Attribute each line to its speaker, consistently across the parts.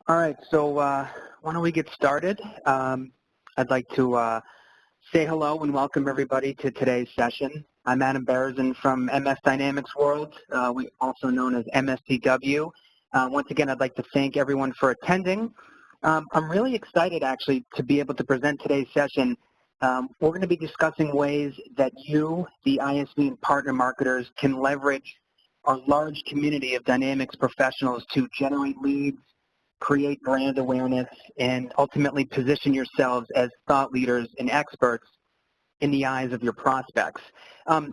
Speaker 1: All right, so why don't we get started? I'd like to say hello and welcome everybody to today's session. I'm Adam Berezin from MS Dynamics World, also known as MSDW. Once again, I'd like to thank everyone for attending. I'm really excited, actually, to be able to present today's session. We're going to be discussing ways that you, the ISV and partner marketers, can leverage our large community of Dynamics professionals to generate leads, create brand awareness, and ultimately position yourselves as thought leaders and experts in the eyes of your prospects. I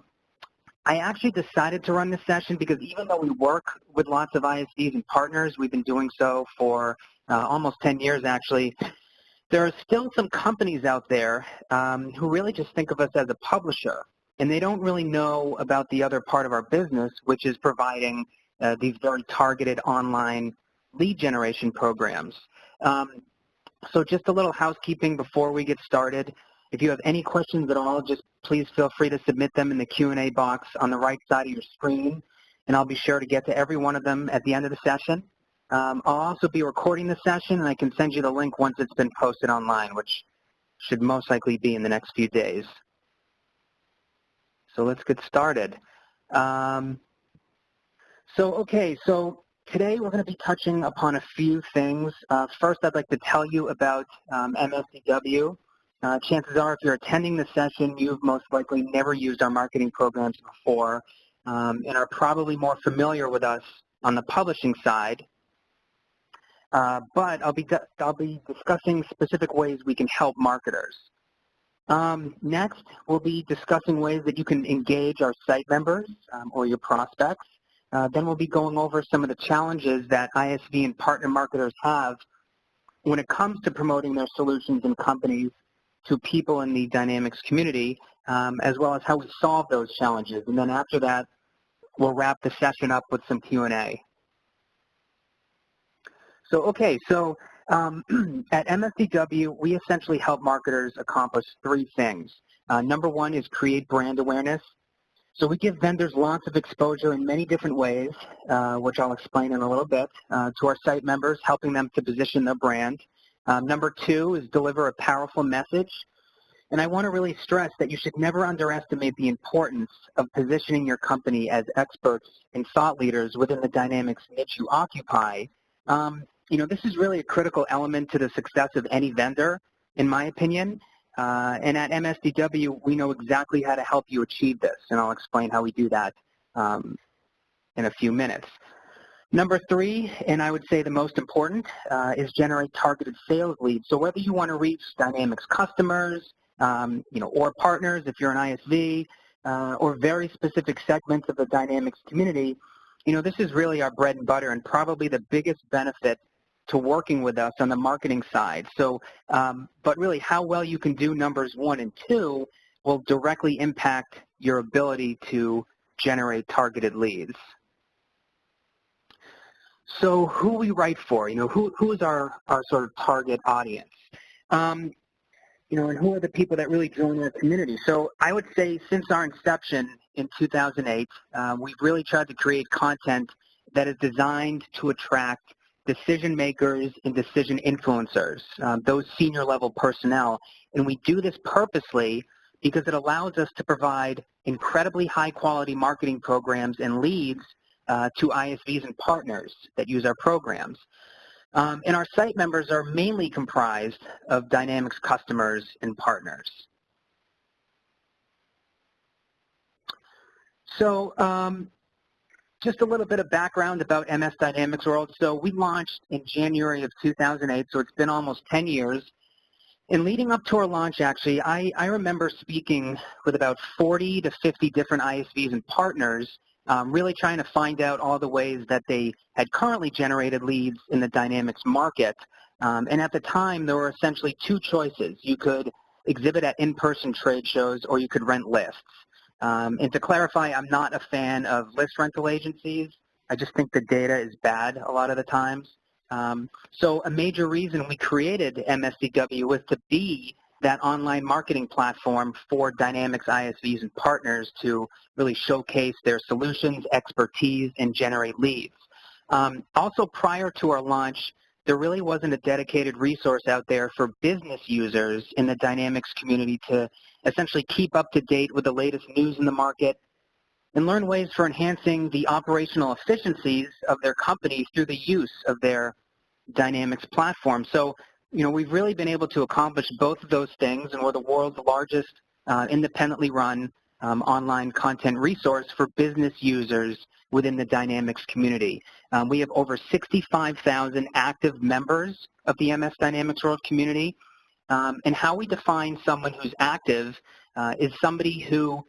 Speaker 1: actually decided to run this session because even though we work with lots of ISVs and partners, we've been doing so for almost 10 years actually, there are still some companies out there who really just think of us as a publisher, and they don't really know about the other part of our business, which is providing these very targeted online lead generation programs. So just a little housekeeping before we get started. If you have any questions at all, just please feel free to submit them in the Q&A box on the right side of your screen, and I'll be sure to get to every one of them at the end of the session. I'll also be recording the session, and I can send you the link once it's been posted online, which should most likely be in the next few days. So let's get started. So today we're going to be touching upon a few things. First, I'd like to tell you about MSDW. Chances are, if you're attending the session, you've most likely never used our marketing programs before and are probably more familiar with us on the publishing side. But I'll be discussing specific ways we can help marketers. Next, we'll be discussing ways that you can engage our site members or your prospects. Then we'll be going over some of the challenges that ISV and partner marketers have when it comes to promoting their solutions and companies to people in the Dynamics community, as well as how we solve those challenges. And then after that, we'll wrap the session up with some Q&A. So at MSDW, we essentially help marketers accomplish three things. Number one is create brand awareness. So we give vendors lots of exposure in many different ways, which I'll explain in a little bit, to our site members, helping them to position their brand. Number two is deliver a powerful message. And I want to really stress that you should never underestimate the importance of positioning your company as experts and thought leaders within the Dynamics niche you occupy. This is really a critical element to the success of any vendor, in my opinion. And at MSDW, we know exactly how to help you achieve this, and I'll explain how we do that in a few minutes. Number three, and I would say the most important, is generate targeted sales leads. So whether you want to reach Dynamics customers, or partners if you're an ISV, or very specific segments of the Dynamics community, this is really our bread and butter and probably the biggest benefit to working with us on the marketing side. So, but really how well you can do numbers 1 and 2 will directly impact your ability to generate targeted leads. So who we write for, who is our sort of target audience? And who are the people that really join our community? So I would say since our inception in 2008, we've really tried to create content that is designed to attract decision makers and decision influencers, those senior level personnel. And we do this purposely because it allows us to provide incredibly high quality marketing programs and leads to ISVs and partners that use our programs. And our site members are mainly comprised of Dynamics customers and partners. So just a little bit of background about MS Dynamics World. So we launched in January of 2008, so it's been almost 10 years. And leading up to our launch, actually, I remember speaking with about 40 to 50 different ISVs and partners, really trying to find out all the ways that they had currently generated leads in the Dynamics market. And at the time, there were essentially two choices. You could exhibit at in-person trade shows or you could rent lists. And to clarify, I'm not a fan of list rental agencies. I just think the data is bad a lot of the times. So a major reason we created MSDW was to be that online marketing platform for Dynamics ISVs and partners to really showcase their solutions, expertise, and generate leads. Also, prior to our launch, there really wasn't a dedicated resource out there for business users in the Dynamics community to essentially keep up to date with the latest news in the market and learn ways for enhancing the operational efficiencies of their companies through the use of their Dynamics platform. So, we've really been able to accomplish both of those things, and we're the world's largest independently run online content resource for business users within the Dynamics community. We have over 65,000 active members of the MS Dynamics World community, and how we define someone who's active is somebody who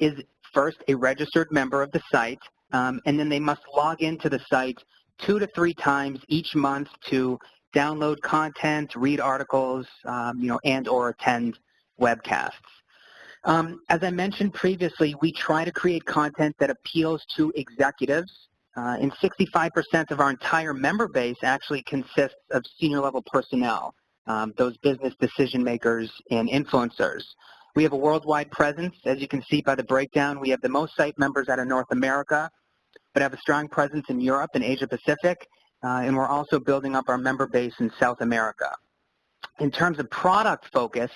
Speaker 1: is first a registered member of the site, and then they must log into the site 2 to 3 times each month to download content, read articles, and or attend webcasts. As I mentioned previously, we try to create content that appeals to executives, and 65% of our entire member base actually consists of senior-level personnel, those business decision makers and influencers. We have a worldwide presence. As you can see by the breakdown, we have the most site members out of North America, but have a strong presence in Europe and Asia Pacific, and we're also building up our member base in South America. In terms of product focus,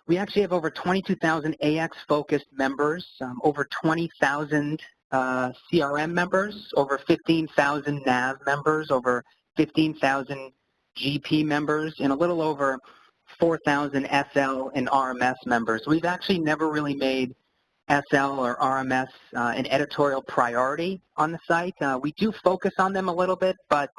Speaker 1: we actually have over 22,000 AX-focused members, over 20,000 CRM members, over 15,000 NAV members, over 15,000 GP members, and a little over 4,000 SL and RMS members. We've actually never really made SL or RMS an editorial priority on the site. We do focus on them a little bit, but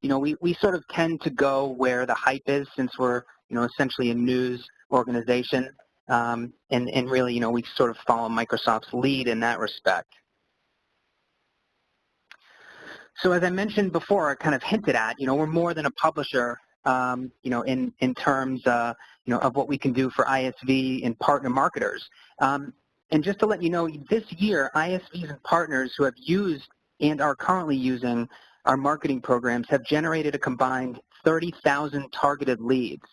Speaker 1: we sort of tend to go where the hype is, since we're essentially a news organization, and really we sort of follow Microsoft's lead in that respect. So as I mentioned before, I kind of hinted at, we're more than a publisher, in terms, of what we can do for ISV and partner marketers. And just to let you know, this year, ISVs and partners who have used and are currently using our marketing programs have generated a combined 30,000 targeted leads.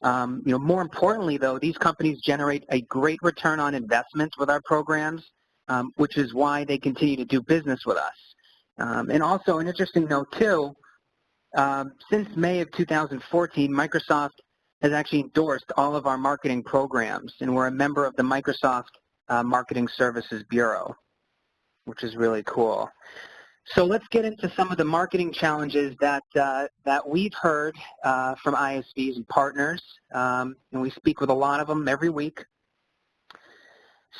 Speaker 1: More importantly, though, these companies generate a great return on investment with our programs, which is why they continue to do business with us. And also, an interesting note, too, since May of 2014, Microsoft has actually endorsed all of our marketing programs, and we're a member of the Microsoft Marketing Services Bureau, which is really cool. So let's get into some of the marketing challenges that we've heard from ISVs and partners, and we speak with a lot of them every week.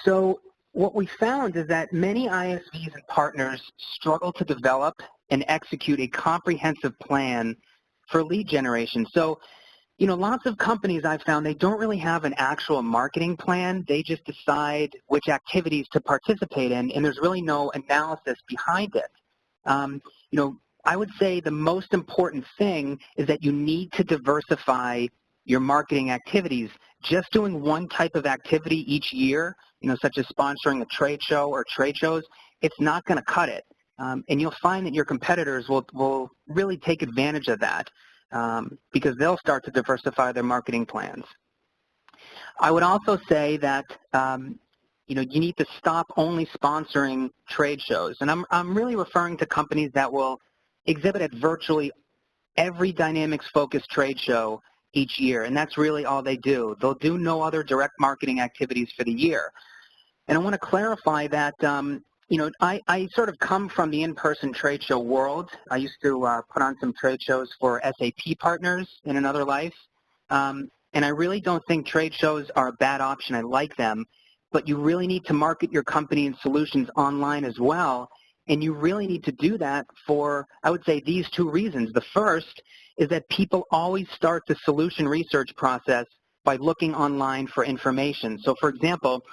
Speaker 1: So what we found is that many ISVs and partners struggle to develop and execute a comprehensive plan for lead generation. So, lots of companies I've found, they don't really have an actual marketing plan. They just decide which activities to participate in, and there's really no analysis behind it. I would say the most important thing is that you need to diversify your marketing activities. Just doing one type of activity each year, such as sponsoring a trade show or trade shows, it's not going to cut it. And you'll find that your competitors will really take advantage of that, because they'll start to diversify their marketing plans. I would also say that you need to stop only sponsoring trade shows. And I'm really referring to companies that will exhibit at virtually every Dynamics-focused trade show each year, and that's really all they do. They'll do no other direct marketing activities for the year. And I want to clarify that, I sort of come from the in-person trade show world. I used to put on some trade shows for SAP partners in another life, and I really don't think trade shows are a bad option. I like them. But you really need to market your company and solutions online as well, and you really need to do that for, I would say, these 2 reasons. The first is that people always start the solution research process by looking online for information. So, for example,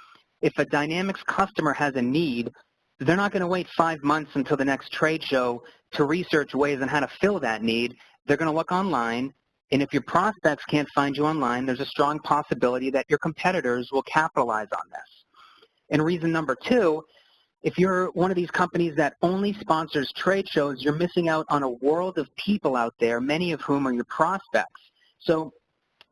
Speaker 1: if a Dynamics customer has a need, they're not going to wait 5 months until the next trade show to research ways on how to fill that need. They're going to look online. And if your prospects can't find you online, there's a strong possibility that your competitors will capitalize on this. And reason number 2, if you're one of these companies that only sponsors trade shows, you're missing out on a world of people out there, many of whom are your prospects. So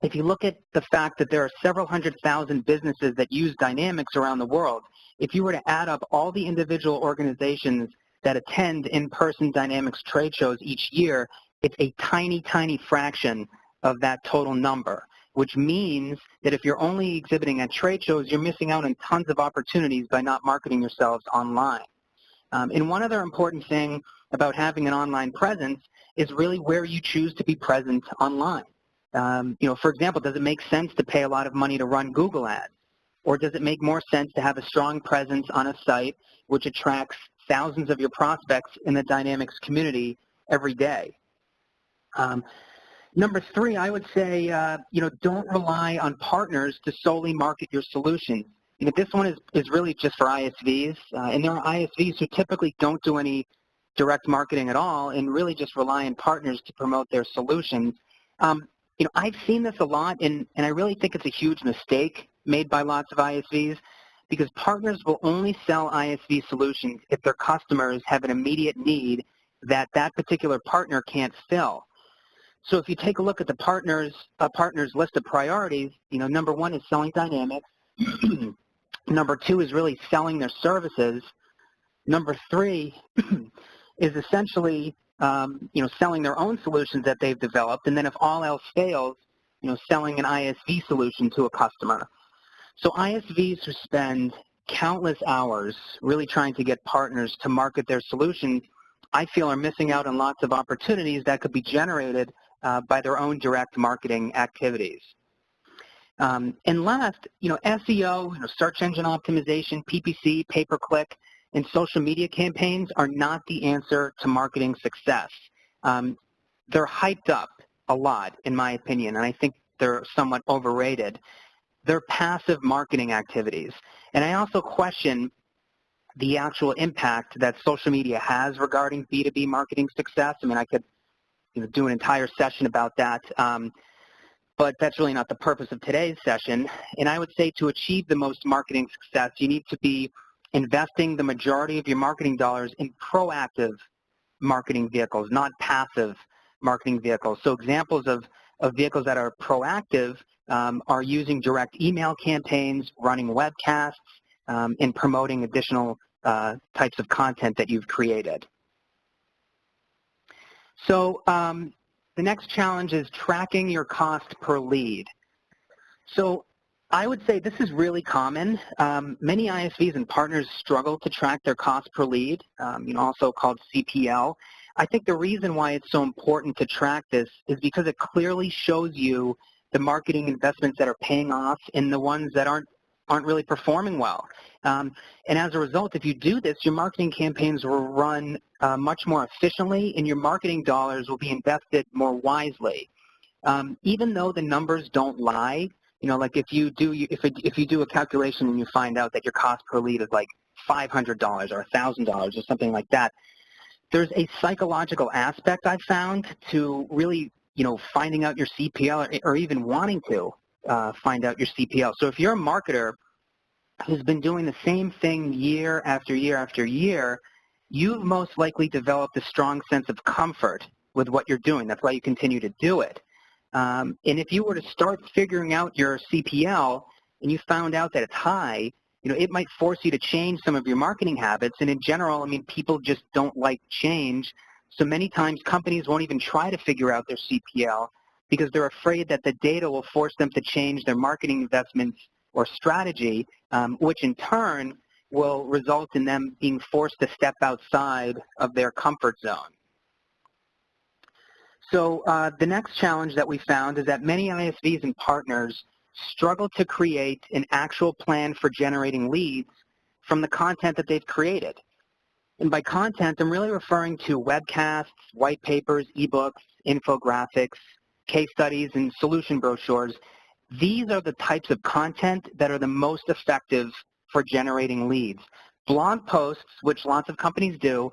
Speaker 1: if you look at the fact that there are several 100,000 businesses that use Dynamics around the world, if you were to add up all the individual organizations that attend in-person Dynamics trade shows each year, it's a tiny, tiny fraction of that total number, which means that if you're only exhibiting at trade shows, you're missing out on tons of opportunities by not marketing yourselves online. And one other important thing about having an online presence is really where you choose to be present online. For example, does it make sense to pay a lot of money to run Google ads? Or does it make more sense to have a strong presence on a site which attracts thousands of your prospects in the Dynamics community every day? Number three, I would say, don't rely on partners to solely market your solutions. This one is really just for ISVs, and there are ISVs who typically don't do any direct marketing at all and really just rely on partners to promote their solutions. I've seen this a lot, and I really think it's a huge mistake made by lots of ISVs, because partners will only sell ISV solutions if their customers have an immediate need that particular partner can't fill. So if you take a look at the partner's list of priorities, number one is selling Dynamics. Number two is really selling their services. Number three is essentially, selling their own solutions that they've developed. And then if all else fails, selling an ISV solution to a customer. So ISVs who spend countless hours really trying to get partners to market their solutions, I feel are missing out on lots of opportunities that could be generated by their own direct marketing activities. And last, SEO, search engine optimization, PPC, pay-per-click, and social media campaigns are not the answer to marketing success. They're hyped up a lot, in my opinion, and I think they're somewhat overrated. They're passive marketing activities. And I also question the actual impact that social media has regarding B2B marketing success. I mean, I could do an entire session about that, but that's really not the purpose of today's session. And I would say to achieve the most marketing success, you need to be investing the majority of your marketing dollars in proactive marketing vehicles, not passive marketing vehicles. So examples of vehicles that are proactive are using direct email campaigns, running webcasts, and promoting additional types of content that you've created. So the next challenge is tracking your cost per lead. So I would say this is really common. Many ISVs and partners struggle to track their cost per lead, also called CPL. I think the reason why it's so important to track this is because it clearly shows you the marketing investments that are paying off and the ones that aren't really performing well. And as a result, if you do this, your marketing campaigns will run much more efficiently, and your marketing dollars will be invested more wisely. Even though the numbers don't lie, like if you do a calculation and you find out that your cost per lead is like $500 or $1,000 or something like that, there's a psychological aspect I've found to really, finding out your CPL or even wanting to find out your CPL. So if you're a marketer who's been doing the same thing year after year after year, you've most likely developed a strong sense of comfort with what you're doing. That's why you continue to do it. And if you were to start figuring out your CPL and you found out that it's high, it might force you to change some of your marketing habits. And in general, people just don't like change. So many times companies won't even try to figure out their CPL because they're afraid that the data will force them to change their marketing investments or strategy, which in turn will result in them being forced to step outside of their comfort zone. So the next challenge that we found is that many ISVs and partners struggle to create an actual plan for generating leads from the content that they've created. And by content, I'm really referring to webcasts, white papers, ebooks, infographics, case studies, and solution brochures. These are the types of content that are the most effective for generating leads. Blog posts, which lots of companies do,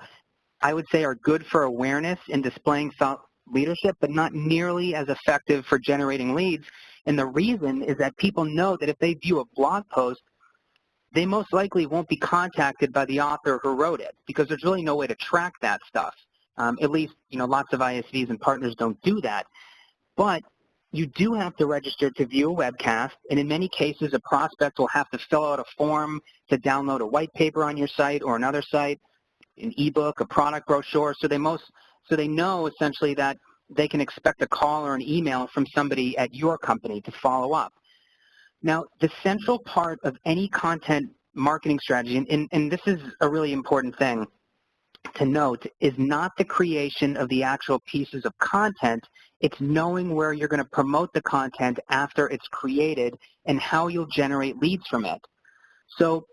Speaker 1: I would say are good for awareness and displaying thought leadership, but not nearly as effective for generating leads. And the reason is that people know that if they view a blog post, they most likely won't be contacted by the author who wrote it because there's really no way to track that stuff. At least, lots of ISVs and partners don't do that. But you do have to register to view a webcast, and in many cases, a prospect will have to fill out a form to download a white paper on your site or another site, an ebook, a product brochure. So they know essentially that they can expect a call or an email from somebody at your company to follow up. Now, the central part of any content marketing strategy, and this is a really important thing to note, is not the creation of the actual pieces of content. It's knowing where you're going to promote the content after it's created and how you'll generate leads from it. So,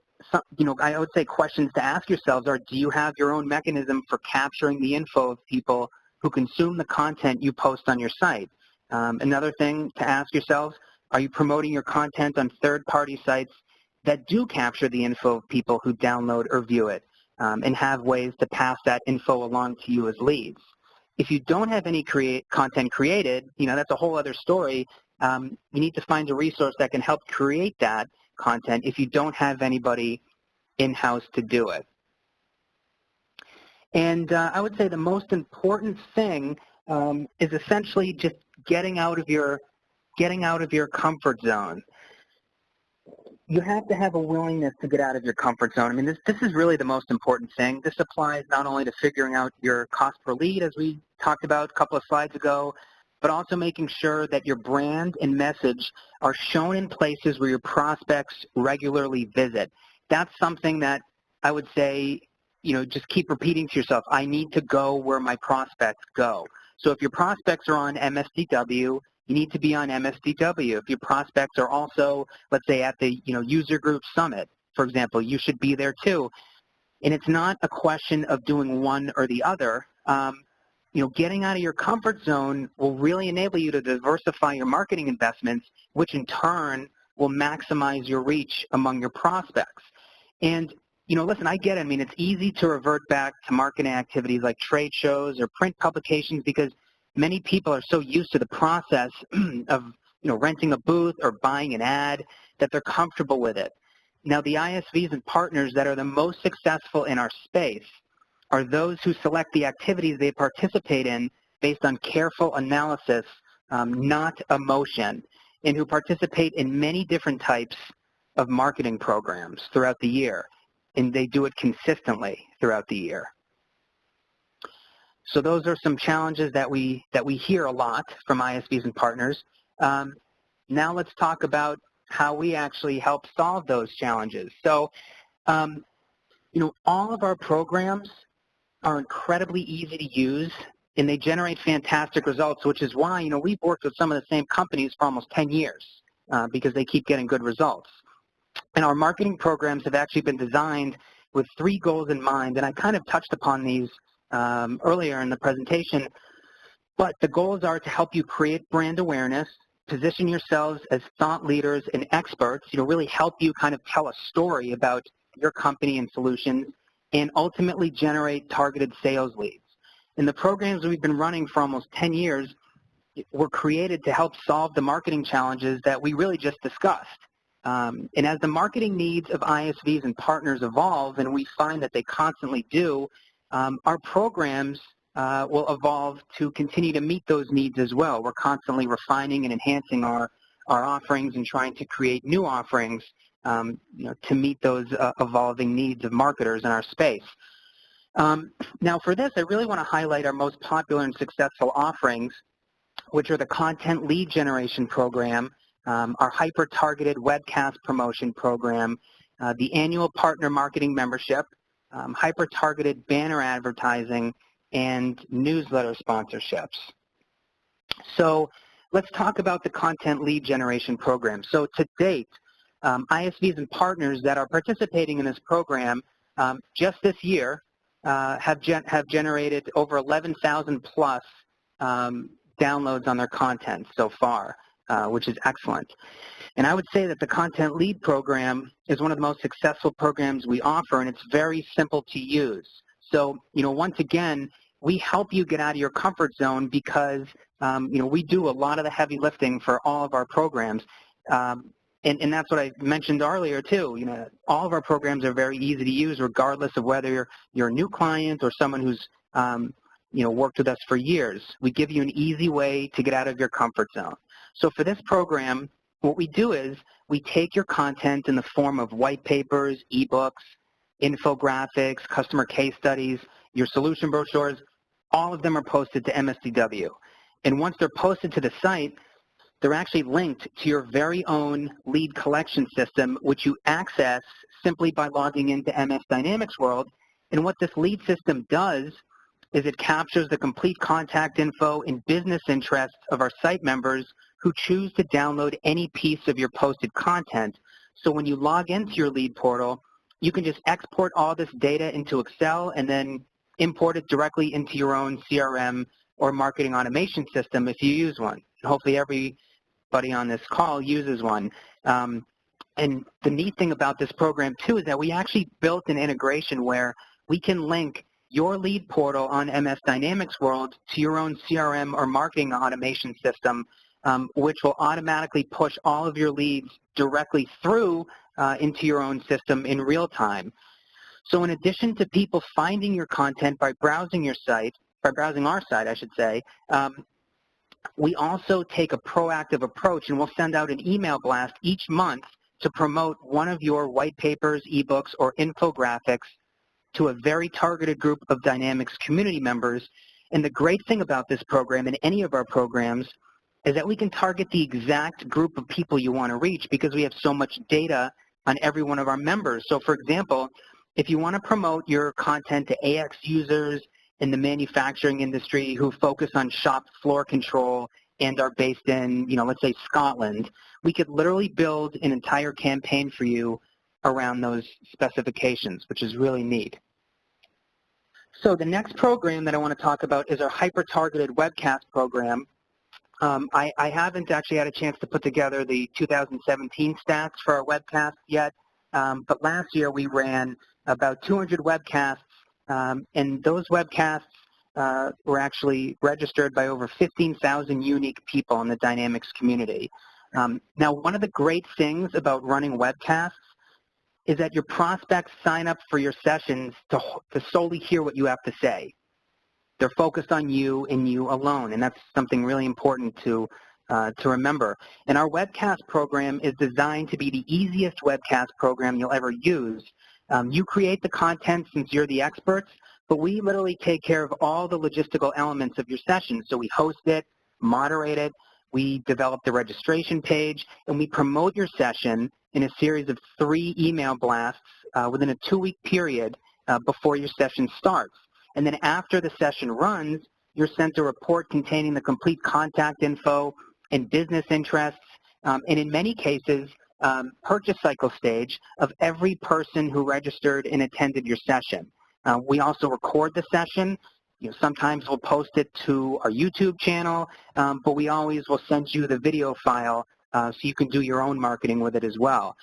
Speaker 1: I would say questions to ask yourselves are, do you have your own mechanism for capturing the info of people who consume the content you post on your site? Another thing to ask yourselves, are you promoting your content on third-party sites that do capture the info of people who download or view it, and have ways to pass that info along to you as leads? If you don't have any content created, that's a whole other story. You need to find a resource that can help create that content if you don't have anybody in-house to do it. And I would say the most important thing is essentially just getting out of your comfort zone. You have to have a willingness to get out of your comfort zone. I mean, this is really the most important thing. This applies not only to figuring out your cost per lead, as we talked about a couple of slides ago, but also making sure that your brand and message are shown in places where your prospects regularly visit. That's something that I would say, just keep repeating to yourself, I need to go where my prospects go. So if your prospects are on MSDW, you need to be on MSDW. If your prospects are also, let's say, at the user group summit, for example, you should be there too. And it's not a question of doing one or the other. Getting out of your comfort zone will really enable you to diversify your marketing investments, which in turn will maximize your reach among your prospects. And listen, I get it. I mean, it's easy to revert back to marketing activities like trade shows or print publications because many people are so used to the process of, renting a booth or buying an ad that they're comfortable with it. Now, the ISVs and partners that are the most successful in our space are those who select the activities they participate in based on careful analysis, not emotion, and who participate in many different types of marketing programs throughout the year, and they do it consistently throughout the year. So those are some challenges that we hear a lot from ISVs and partners. Now let's talk about how we actually help solve those challenges. So, all of our programs are incredibly easy to use, and they generate fantastic results, which is why, we've worked with some of the same companies for almost 10 years because they keep getting good results. And our marketing programs have actually been designed with 3 goals in mind, and I kind of touched upon these earlier in the presentation, but the goals are to help you create brand awareness, position yourselves as thought leaders and experts, really help you kind of tell a story about your company and solutions, and ultimately generate targeted sales leads. And the programs we've been running for almost 10 years were created to help solve the marketing challenges that we really just discussed. And as the marketing needs of ISVs and partners evolve, and we find that they constantly do, our programs will evolve to continue to meet those needs as well. We're constantly refining and enhancing our offerings and trying to create new offerings to meet those evolving needs of marketers in our space. Now for this, I really want to highlight our most popular and successful offerings, which are the Content Lead Generation Program, our Hypertargeted Webcast Promotion Program, the Annual Partner Marketing Membership, Hypertargeted Banner Advertising, and Newsletter Sponsorships. So let's talk about the Content Lead Generation Program. So to date, ISVs and partners that are participating in this program just this year have generated over 11,000 plus downloads on their content so far, which is excellent. And I would say that the Content Lead program is one of the most successful programs we offer, and it's very simple to use. So, once again, we help you get out of your comfort zone because, we do a lot of the heavy lifting for all of our programs. And that's what I mentioned earlier too. All of our programs are very easy to use regardless of whether you're a new client or someone who's worked with us for years. We give you an easy way to get out of your comfort zone. So for this program, what we do is we take your content in the form of white papers, ebooks, infographics, customer case studies, your solution brochures. All of them are posted to MSDW. And once they're posted to the site, they're actually linked to your very own lead collection system, which you access simply by logging into MS Dynamics World. And what this lead system does is it captures the complete contact info and business interests of our site members who choose to download any piece of your posted content. So when you log into your lead portal, you can just export all this data into Excel and then import it directly into your own CRM or marketing automation system if you use one. And hopefully everybody on this call uses one. And the neat thing about this program too is that we actually built an integration where we can link your lead portal on MS Dynamics World to your own CRM or marketing automation system, which will automatically push all of your leads directly through into your own system in real time. So in addition to people finding your content by browsing your site, by browsing our site, I should say, we also take a proactive approach, and we'll send out an email blast each month to promote one of your white papers, ebooks, or infographics to a very targeted group of Dynamics community members. And the great thing about this program and any of our programs is that we can target the exact group of people you want to reach because we have so much data on every one of our members. So for example, if you want to promote your content to AX users in the manufacturing industry who focus on shop floor control and are based in, let's say Scotland, we could literally build an entire campaign for you around those specifications, which is really neat. So the next program that I want to talk about is our Hypertargeted webcast program. I haven't actually had a chance to put together the 2017 stats for our webcast yet, but last year we ran about 200 webcasts, and those webcasts were actually registered by over 15,000 unique people in the Dynamics community. Now, one of the great things about running webcasts is that your prospects sign up for your sessions to solely hear what you have to say. They're focused on you and you alone, and that's something really important to remember. And our webcast program is designed to be the easiest webcast program you'll ever use. You create the content since you're the experts, but we literally take care of all the logistical elements of your session. So we host it, moderate it, we develop the registration page, and we promote your session in a series of 3 email blasts within a 2-week period before your session starts. And then after the session runs, you're sent a report containing the complete contact info and business interests, and in many cases, purchase cycle stage of every person who registered and attended your session. We also record the session. Sometimes we'll post it to our YouTube channel, but we always will send you the video file so you can do your own marketing with it as well.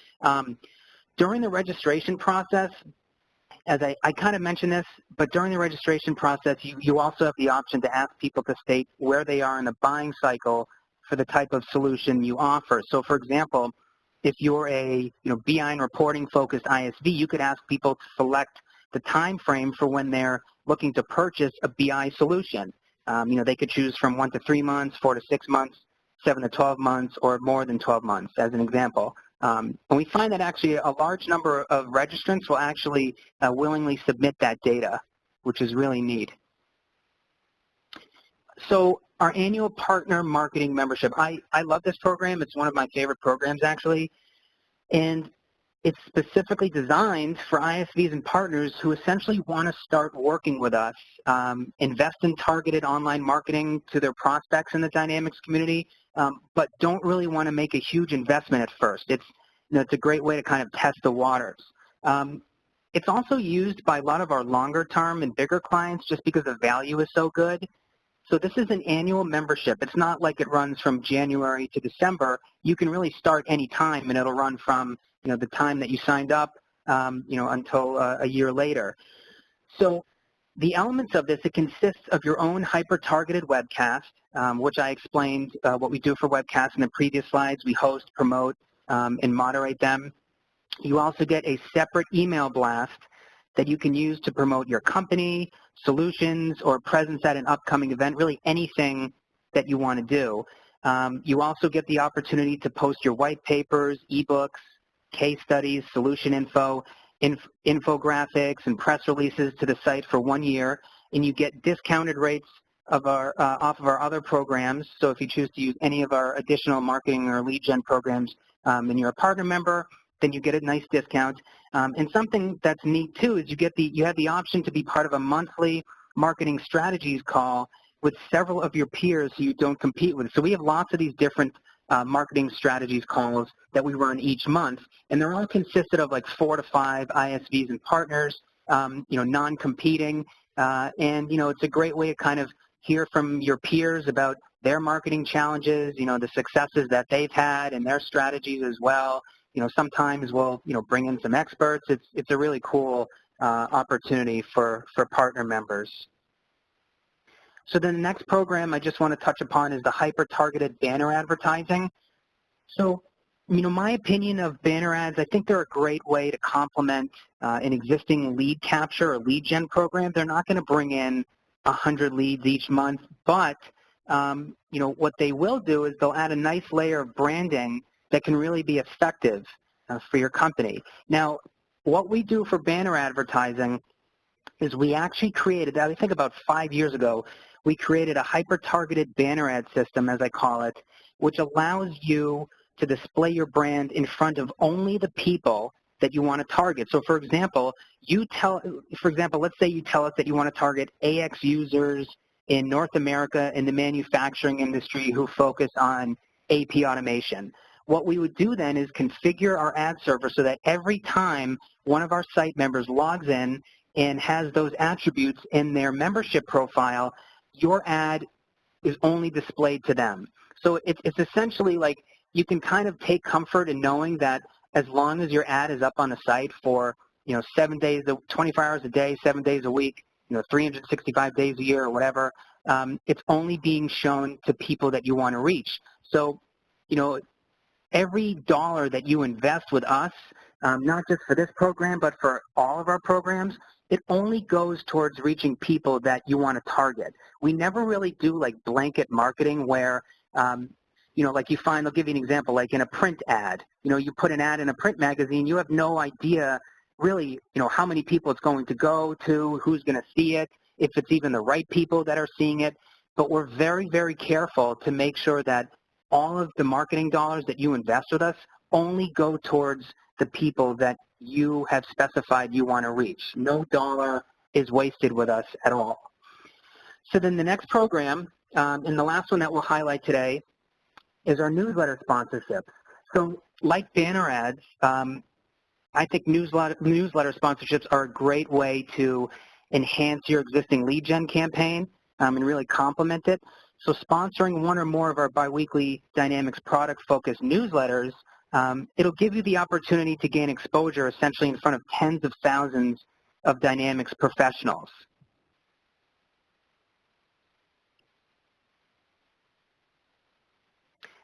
Speaker 1: During the registration process, as I kind of mentioned this, but during the registration process, you also have the option to ask people to state where they are in the buying cycle for the type of solution you offer. So for example, if you're a BI and reporting focused ISV, you could ask people to select the time frame for when they're looking to purchase a BI solution. They could choose from 1 to 3 months, 4 to 6 months, 7 to 12 months, or more than 12 months, as an example. And we find that actually a large number of registrants will actually willingly submit that data, which is really neat. So our annual partner marketing membership, I love this program. It's one of my favorite programs, actually. And it's specifically designed for ISVs and partners who essentially want to start working with us, invest in targeted online marketing to their prospects in the Dynamics community, but don't really want to make a huge investment at first. It's a great way to kind of test the waters. It's also used by a lot of our longer term and bigger clients just because the value is so good. So this is an annual membership. It's not like it runs from January to December. You can really start any time, and it'll run from the time that you signed up until a year later. So the elements of this, it consists of your own hyper-targeted webcast, which I explained what we do for webcasts in the previous slides. We host, promote, and moderate them. You also get a separate email blast that you can use to promote your company, solutions, or presence at an upcoming event, really anything that you want to do. You also get the opportunity to post your white papers, ebooks, case studies, solution info, infographics, and press releases to the site for 1 year, and you get discounted rates off of our other programs. So if you choose to use any of our additional marketing or lead gen programs and you're a partner member, then you get a nice discount. And something that's neat too is you have the option to be part of a monthly marketing strategies call with several of your peers who you don't compete with. So we have lots of these different marketing strategies calls that we run each month, and they're all consisted of like 4 to 5 ISVs and partners, non-competing, and it's a great way to kind of hear from your peers about their marketing challenges, the successes that they've had and their strategies as well. Sometimes we'll, bring in some experts. It's a really cool opportunity for partner members. So then the next program I just want to touch upon is the hyper-targeted banner advertising. So, my opinion of banner ads, I think they're a great way to complement an existing lead capture or lead gen program. They're not going to bring in 100 leads each month, but what they will do is they'll add a nice layer of branding that can really be effective for your company. Now, what we do for banner advertising is we actually created, I think about 5 years ago, we created a hyper-targeted banner ad system, as I call it, which allows you to display your brand in front of only the people that you want to target. So, for example, let's say you tell us that you want to target AX users in North America in the manufacturing industry who focus on AP automation. What we would do then is configure our ad server so that every time one of our site members logs in and has those attributes in their membership profile, your ad is only displayed to them. So it's essentially like you can kind of take comfort in knowing that as long as your ad is up on the site for 7 days, 24 hours a day, 7 days a week, 365 days a year or whatever, it's only being shown to people that you want to reach. So, every dollar that you invest with us, not just for this program, but for all of our programs, it only goes towards reaching people that you want to target. We never really do like blanket marketing where, like you find, I'll give you an example, like in a print ad. You put an ad in a print magazine, you have no idea really, how many people it's going to go to, who's going to see it, if it's even the right people that are seeing it. But we're very, very careful to make sure that all of the marketing dollars that you invest with us only go towards the people that you have specified you want to reach. No dollar is wasted with us at all. So then the next program, and the last one that we'll highlight today, is our newsletter sponsorships. So like banner ads, I think newsletter sponsorships are a great way to enhance your existing lead gen campaign and really complement it. So sponsoring one or more of our biweekly Dynamics product-focused newsletters, it'll give you the opportunity to gain exposure essentially in front of tens of thousands of Dynamics professionals.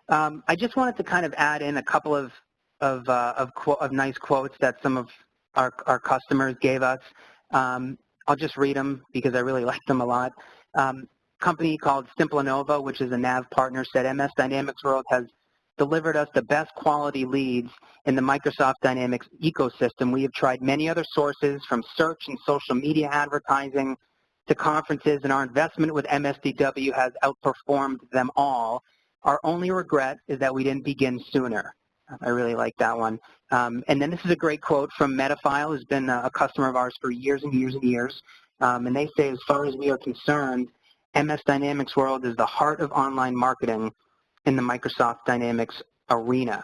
Speaker 1: I just wanted to kind of add in a couple of nice quotes that some of our customers gave us. I'll just read them because I really like them a lot. Company called Simplinova, which is a NAV partner, said MS Dynamics World has delivered us the best quality leads in the Microsoft Dynamics ecosystem. We have tried many other sources from search and social media advertising to conferences, and our investment with MSDW has outperformed them all. Our only regret is that we didn't begin sooner. I really like that one. And then this is a great quote from Metafile, who's been a customer of ours for years and years and years. And they say, as far as we are concerned, MS Dynamics World is the heart of online marketing in the Microsoft Dynamics arena.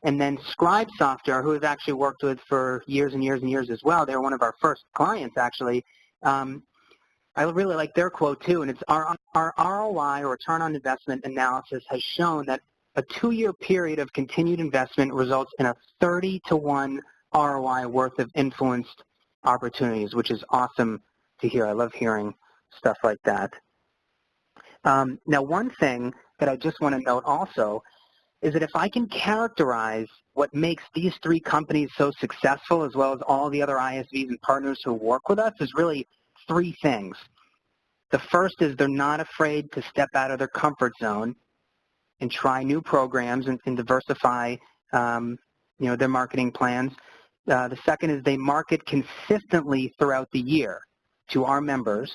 Speaker 1: And then Scribe Software, who we've actually worked with for years and years and years as well, they're one of our first clients actually. I really like their quote too, and it's our ROI, or return on investment analysis, has shown that a 2-year period of continued investment results in a 30-to-1 ROI worth of influenced opportunities, which is awesome to hear. I love hearing stuff like that. Now, one thing that I just want to note also is that if I can characterize what makes these 3 companies so successful, as well as all the other ISVs and partners who work with us, is really 3 things. The first is they're not afraid to step out of their comfort zone and try new programs and diversify their marketing plans. The second is they market consistently throughout the year to our members.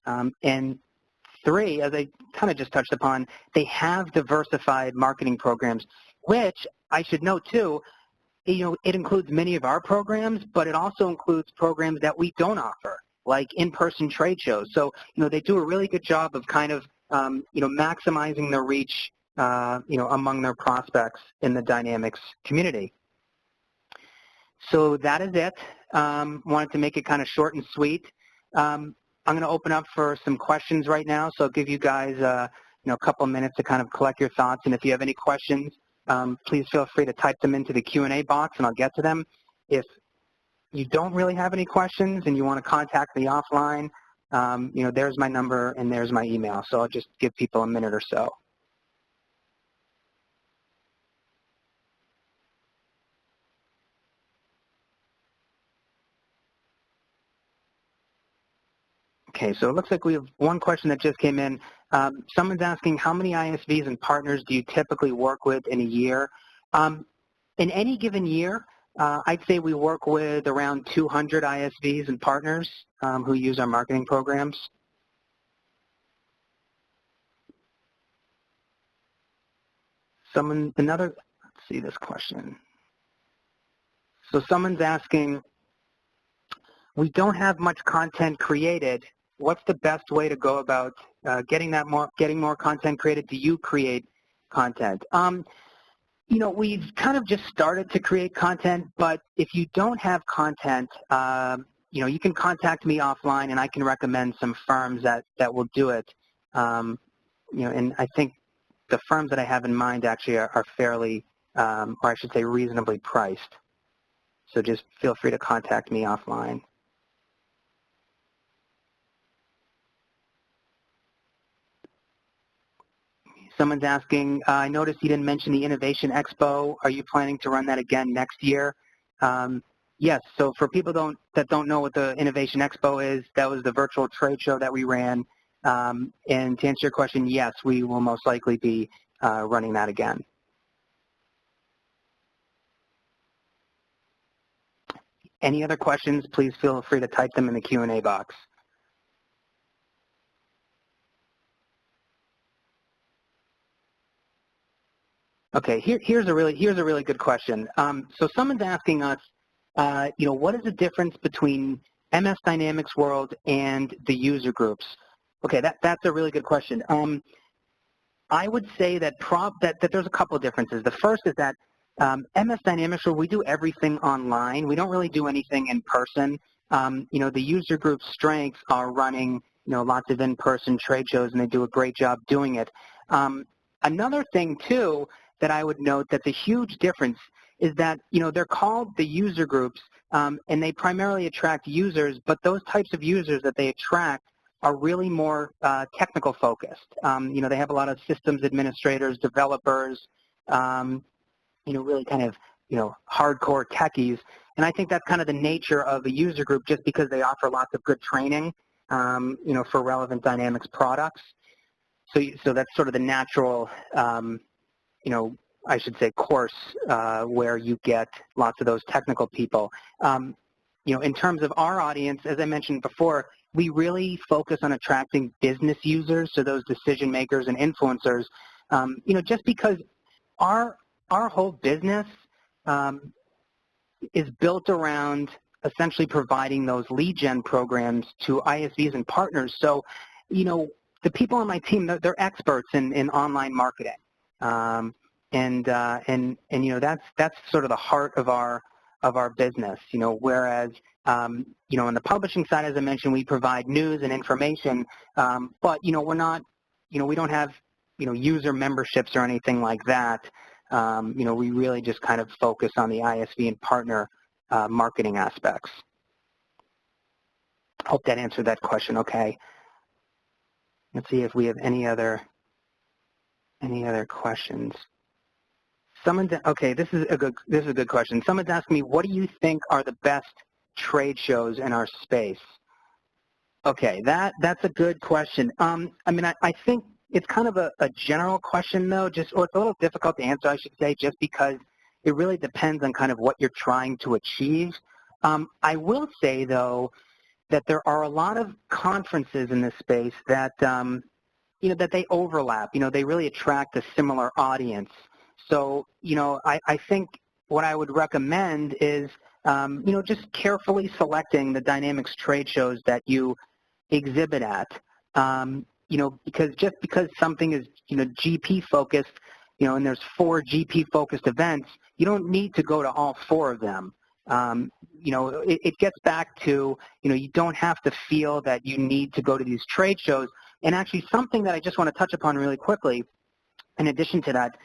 Speaker 1: And three, as I kind of just touched upon, they have diversified marketing programs, which I should note too, it includes many of our programs, but it also includes programs that we don't offer, like in-person trade shows. So, they do a really good job of kind of, maximizing their reach, among their prospects in the Dynamics community. So that is it. Wanted to make it kind of short and sweet. I'm going to open up for some questions right now, so I'll give you guys, a couple of minutes to kind of collect your thoughts. And if you have any questions, please feel free to type them into the Q&A box, and I'll get to them. If you don't really have any questions and you want to contact me offline, there's my number and there's my email. So I'll just give people a minute or so. Okay, so it looks like we have one question that just came in. Someone's asking, how many ISVs and partners do you typically work with in a year? In any given year, I'd say we work with around 200 ISVs and partners who use our marketing programs. Let's see this question. So someone's asking, we don't have much content created. What's the best way to go about getting more content created? Do you create content? We've kind of just started to create content, but if you don't have content, you can contact me offline and I can recommend some firms that will do it. And I think the firms that I have in mind actually are fairly, or I should say reasonably priced. So just feel free to contact me offline. Someone's asking, I noticed you didn't mention the Innovation Expo. Are you planning to run that again next year? Yes, so for people that don't know what the Innovation Expo is, that was the virtual trade show that we ran. And to answer your question, yes, we will most likely be running that again. Any other questions, please feel free to type them in the Q&A box. Okay, here's a really good question. So someone's asking us, what is the difference between MS Dynamics World and the user groups? Okay, that's a really good question. I would say that there's a couple of differences. The first is that MS Dynamics World, we do everything online. We don't really do anything in person. The user group strengths are running, lots of in-person trade shows, and they do a great job doing it. Another thing too that I would note that's a huge difference is that, they're called the user groups, and they primarily attract users, but those types of users that they attract are really more technical focused. They have a lot of systems administrators, developers, really kind of, hardcore techies. And I think that's kind of the nature of a user group just because they offer lots of good training, for relevant Dynamics products. So that's sort of the natural, I should say course where you get lots of those technical people. In terms of our audience, as I mentioned before, we really focus on attracting business users, so those decision makers and influencers, just because our whole business is built around essentially providing those lead gen programs to ISVs and partners. So, the people on my team, they're experts in online marketing. And that's sort of the heart of our business, whereas, on the publishing side, as I mentioned, we provide news and information, but, we're not, we don't have, user memberships or anything like that. We really just kind of focus on the ISV and partner marketing aspects. Hope that answered that question okay. Let's see if we have any other questions. Okay, this is a good question. Someone's asking me, what do you think are the best trade shows in our space? Okay, that's a good question. I think it's kind of a general question though, or it's a little difficult to answer, I should say, just because it really depends on kind of what you're trying to achieve. I will say though that there are a lot of conferences in this space that that they overlap. They really attract a similar audience. So, I think what I would recommend is, just carefully selecting the Dynamics trade shows that you exhibit at. Because just because something is, GP focused, and there's 4 GP focused events, you don't need to go to all 4 of them. It gets back to, you don't have to feel that you need to go to these trade shows. And actually something that I just want to touch upon really quickly, in addition to that,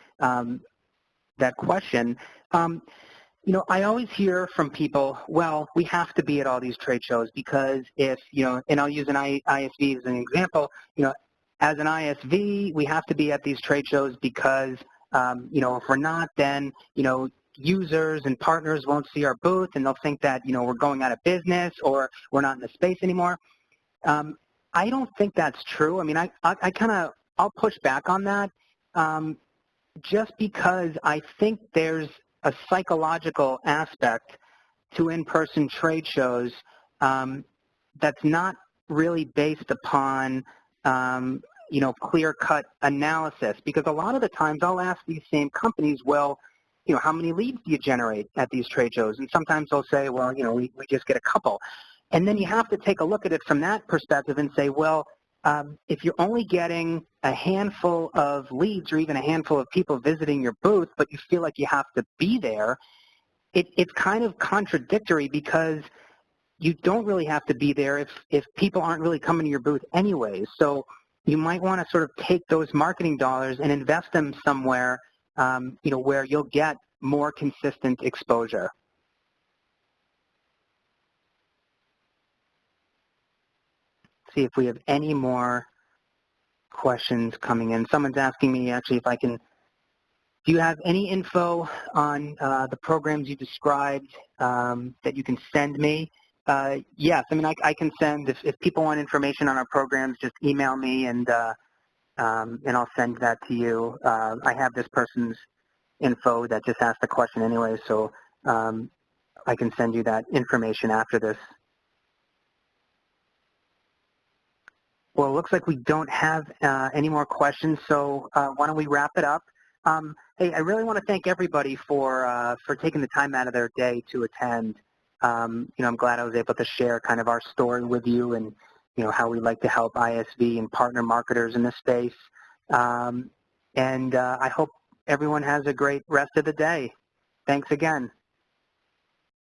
Speaker 1: that question, I always hear from people, well, we have to be at all these trade shows because if, and I'll use an ISV as an example, as an ISV, we have to be at these trade shows because, if we're not, then, users and partners won't see our booth and they'll think that, we're going out of business or we're not in the space anymore. I don't think that's true. I mean, I'll push back on that just because I think there's a psychological aspect to in-person trade shows that's not really based upon, clear-cut analysis. Because a lot of the times I'll ask these same companies, well, how many leads do you generate at these trade shows? And sometimes they'll say, well, we just get a couple. And then you have to take a look at it from that perspective and say, well, if you're only getting a handful of leads or even a handful of people visiting your booth, but you feel like you have to be there, it's kind of contradictory because you don't really have to be there if people aren't really coming to your booth anyways. So you might want to sort of take those marketing dollars and invest them somewhere, where you'll get more consistent exposure. See if we have any more questions coming in. Someone's asking me actually if I can, do you have any info on the programs you described that you can send me? Yes, I mean, I can send, if people want information on our programs, just email me and I'll send that to you. I have this person's info that just asked the question anyway, so I can send you that information after this. Well, it looks like we don't have any more questions, so why don't we wrap it up? Hey, I really want to thank everybody for taking the time out of their day to attend. I'm glad I was able to share kind of our story with you and, how we like to help ISV and partner marketers in this space. And I hope everyone has a great rest of the day. Thanks again.